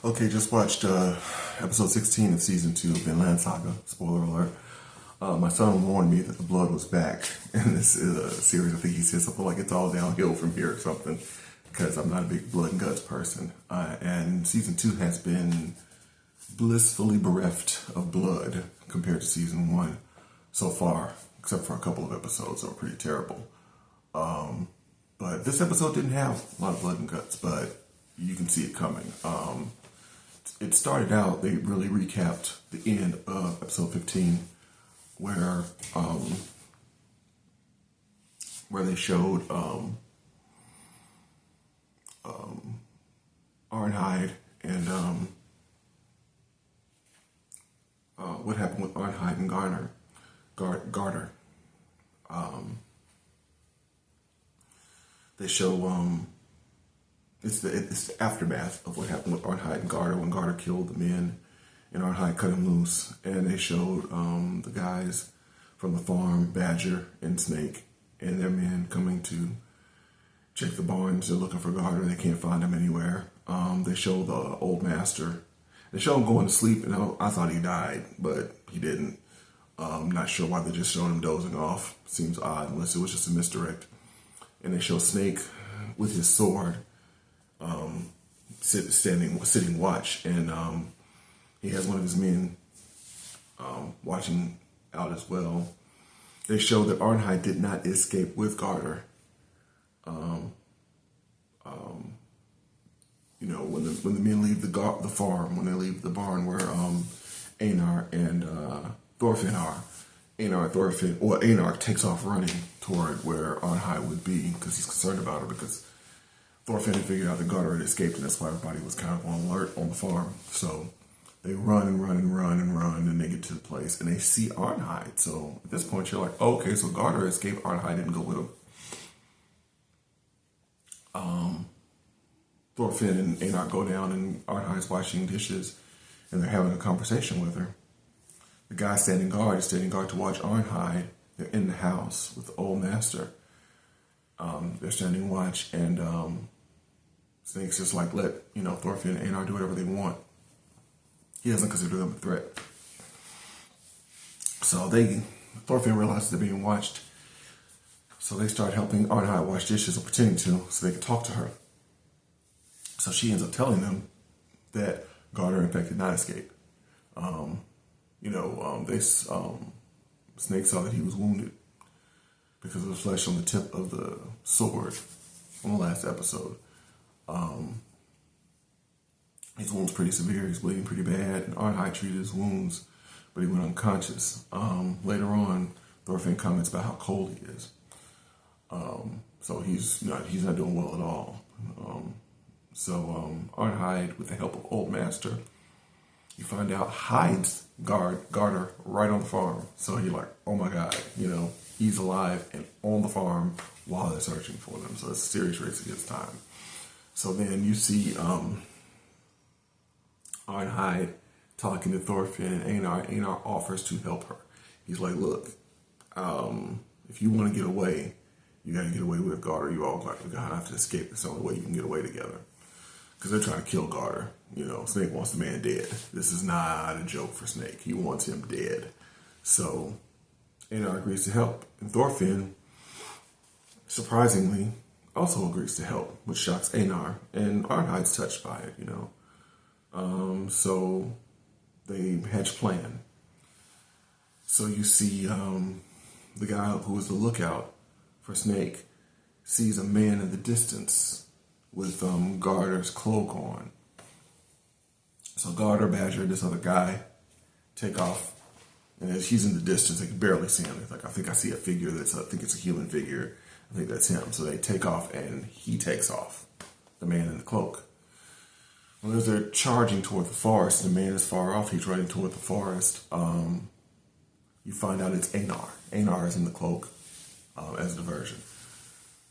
Okay, just watched episode 16 of season 2 of Vinland Saga. Spoiler alert. My son warned me that the blood was back in this series. I think he said something like it's all downhill from here or something, because I'm not a big blood and guts person. And season 2 has been blissfully bereft of blood compared to season 1 so far, except for a couple of episodes that were pretty terrible. But this episode didn't have a lot of blood and guts, but you can see it coming. It started out, they really recapped the end of episode 15, where they showed Arnheid and what happened with Arnheid and Garter. They show it's the aftermath of what happened with Arnheid and Garter when Garter killed the men and Arnheid cut him loose. And they showed the guys from the farm, Badger and Snake, and their men coming to check the barns. They're looking for Garter. They can't find him anywhere. They show the old master. They show him going to sleep, and I thought he died, but he didn't. Not sure why they just showed him dozing off. Seems odd, unless it was just a misdirect. And they show Snake with his sword, sitting watch, and he has one of his men watching out as well. They show that Arnheid did not escape with Garter. When the men leave the farm, when they leave the barn where Einar and Thorfinn are, Einar takes off running toward where Arnheid would be because he's concerned about her, because Thorfinn had figured out that Garter had escaped, and that's why everybody was kind of on alert on the farm. So they run, and they get to the place, and they see Arnheid. So at this point, you're like, oh, okay, so Garter escaped, Arnheid didn't go with him. Thorfinn and Einar go down, and Arnheid's washing dishes, and they're having a conversation with her. The guy standing guard is standing guard to watch Arnheid. They're in the house with the old master. They're standing watch, and Snake's just like, let Thorfinn and Einar do whatever they want. He doesn't consider them a threat. So Thorfinn realizes they're being watched. So they start helping Arnheid wash dishes, or pretending to, so they can talk to her. So she ends up telling them that Garter, in fact, did not escape. Snake saw that he was wounded because of the flesh on the tip of the sword on the last episode. His wound's pretty severe. He's bleeding pretty bad, and Arnheid treated his wounds, but he went unconscious. Later on, Thorfinn comments about how cold he is. So he's not doing well at all. Arnheid, with the help of Old Master, you find out hides Garter right on the farm. So you're like, oh my God, he's alive and on the farm while they're searching for them. So it's a serious race against time. So then you see Arnheid talking to Thorfinn and Einar. Einar offers to help her. He's like, look, if you want to get away, you got to get away with Garter. You all got to have to escape. It's the only way you can get away together. Because they're trying to kill Garter. Snake wants the man dead. This is not a joke for Snake. He wants him dead. So Einar agrees to help. And Thorfinn, surprisingly, also agrees to help, which shocks Einar. And Arnheid's touched by it, So they hatch a plan. So you see the guy who was the lookout for Snake sees a man in the distance with Garter's cloak on. So Garter, Badger, this other guy take off, and as he's in the distance, they can barely see him. It's like, I think I see a figure I think it's a human figure. I think that's him. So they take off, and he takes off, the man in the cloak. Well, as they're charging toward the forest, the man is far off. He's running toward the forest. You find out it's Einar. Einar is in the cloak as a diversion.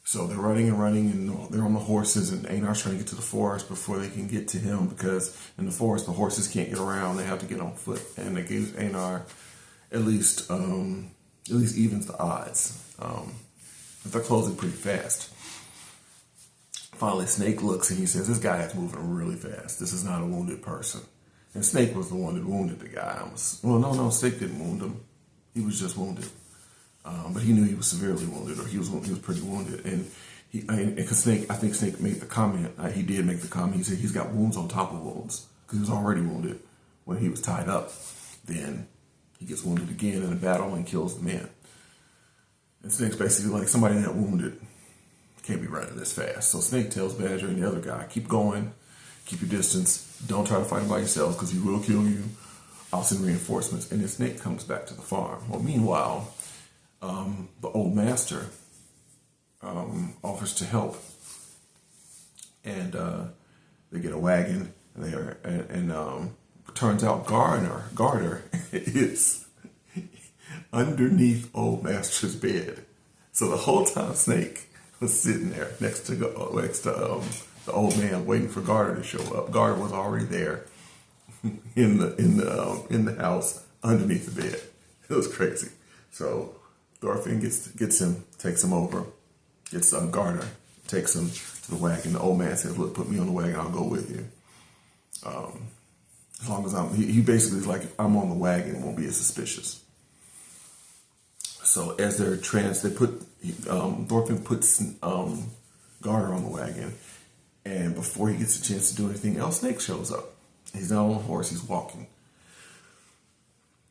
So they're running, and they're on the horses, and Einar's trying to get to the forest before they can get to him, because in the forest, the horses can't get around. They have to get on foot, and it gives Einar at least evens the odds. They're closing pretty fast. Finally, Snake looks and he says, this guy is moving really fast. This is not a wounded person. And Snake was the one that wounded the guy. No, Snake didn't wound him. He was just wounded. But he knew he was severely wounded, or he was pretty wounded. And because Snake, I think Snake made the comment, he did make the comment, he said he's got wounds on top of wounds, because he was already wounded when he was tied up. Then he gets wounded again in a battle and kills the man. And Snake's basically like, somebody that wounded can't be running this fast. So Snake tells Badger and the other guy, keep going, keep your distance, don't try to fight him by yourselves because he will kill you. I'll send reinforcements. And then Snake comes back to the farm. Well, meanwhile, the old master offers to help. And they get a wagon, and turns out Garter is underneath old master's bed. So the whole time Snake was sitting there next to the old man, waiting for Garter to show up. Garter was already there in the house underneath the bed. It was crazy. So Thorfinn gets him, takes him over, gets Garter, takes him to the wagon. The old man says, "Look, put me on the wagon. I'll go with you. As long as he basically is like, if I'm on the wagon, it won't be as suspicious." So as Thorfinn puts Garter on the wagon, and before he gets a chance to do anything else, Snake shows up. He's not on a horse, he's walking.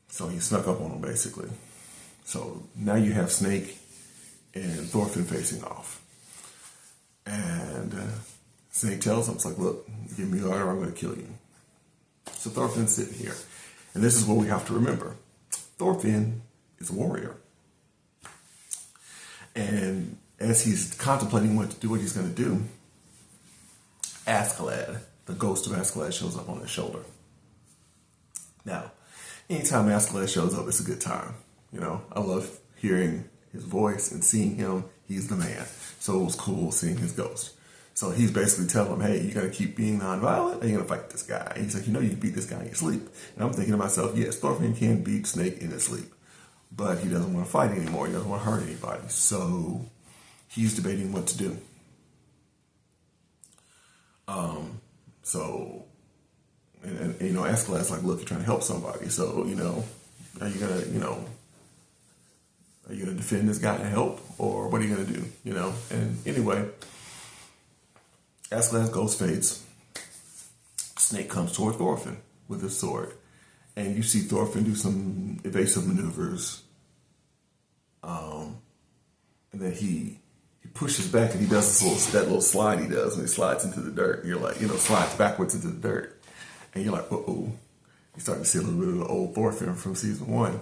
So he snuck up on him, basically. So now you have Snake and Thorfinn facing off. And Snake tells him, it's like, look, give me Garter, I'm going to kill you. So Thorfinn's sitting here. And this is what we have to remember. Thorfinn is a warrior. And as he's contemplating what he's going to do, Askeladd, the ghost of Askeladd, shows up on his shoulder. Now, anytime Askeladd shows up, it's a good time. You know, I love hearing his voice and seeing him. He's the man. So it was cool seeing his ghost. So he's basically telling him, hey, you got to keep being nonviolent, or you're going to fight this guy. And he's like, you know, you can beat this guy in your sleep. And I'm thinking to myself, yes, Thorfinn can beat Snake in his sleep. But he doesn't want to fight anymore. He doesn't want to hurt anybody. So he's debating what to do. And you know, Askeladd's like, look, you're trying to help somebody. So, you know, are you going to defend this guy and help? Or what are you going to do? You know? And anyway, Askeladd's ghost fades. Snake comes toward Thorfinn with his sword. And you see Thorfinn do some evasive maneuvers. And then he pushes back and he does that little slide he does when he slides into the dirt. You're like, you know, slides backwards into the dirt. And you're like, uh-oh. You're starting to see a little bit of the old Thorfinn from season 1.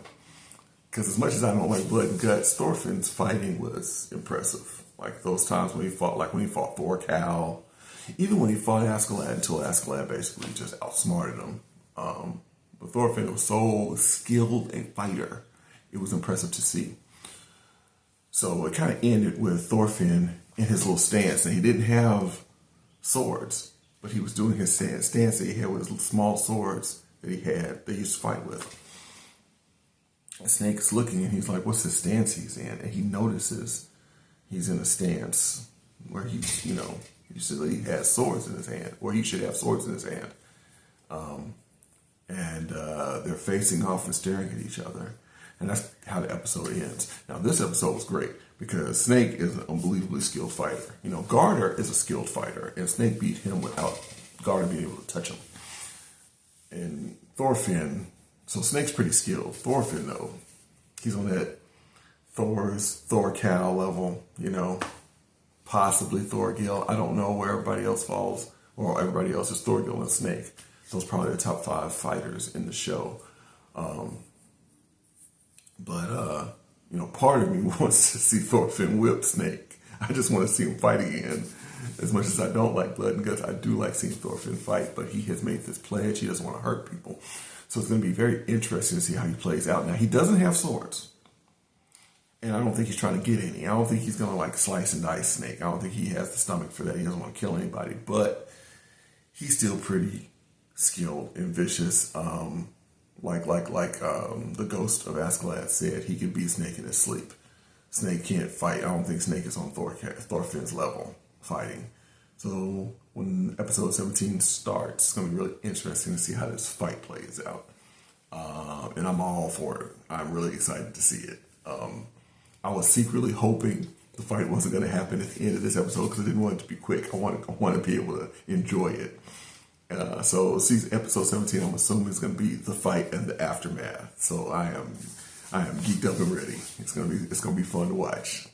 Because as much as I don't like blood and guts, Thorfinn's fighting was impressive. Like those times when he fought Thorkel, even when he fought Askeladd, until Askeladd basically just outsmarted him. But Thorfinn was so skilled a fighter, it was impressive to see. So it kind of ended with Thorfinn in his little stance. And he didn't have swords, but he was doing his stance that he had with his small swords that he used to fight with. And Snake's looking and he's like, what's the stance he's in? And he notices he's in a stance where he's, you know, usually he has swords in his hand, or he should have swords in his hand. And they're facing off and staring at each other. And that's how the episode ends. Now, this episode was great because Snake is an unbelievably skilled fighter. You know, Garter is a skilled fighter, and Snake beat him without Garter being able to touch him. And Thorfinn, so Snake's pretty skilled. Thorfinn, though, he's on that Thorkel level, you know, possibly Thorgil. I don't know where everybody else falls, or everybody else is Thorgil and Snake. Those are probably the top 5 fighters in the show. But you know, part of me wants to see Thorfinn whip Snake. I just want to see him fight again. As much as I don't like blood and guts, I do like seeing Thorfinn fight, but he has made this pledge. He doesn't want to hurt people. So it's going to be very interesting to see how he plays out. Now, he doesn't have swords. And I don't think he's trying to get any. I don't think he's going to like slice and dice Snake. I don't think he has the stomach for that. He doesn't want to kill anybody. But he's still pretty skilled and vicious. Like the ghost of Askeladd said, he could beat Snake in his sleep. Snake can't fight. I don't think Snake is on Thorfinn's level fighting. So when episode 17 starts, it's going to be really interesting to see how this fight plays out. And I'm all for it. I'm really excited to see it. I was secretly hoping the fight wasn't going to happen at the end of this episode because I didn't want it to be quick. I want to be able to enjoy it. So episode 17, I'm assuming is going to be the fight and the aftermath. So I am geeked up and ready. It's going to be fun to watch.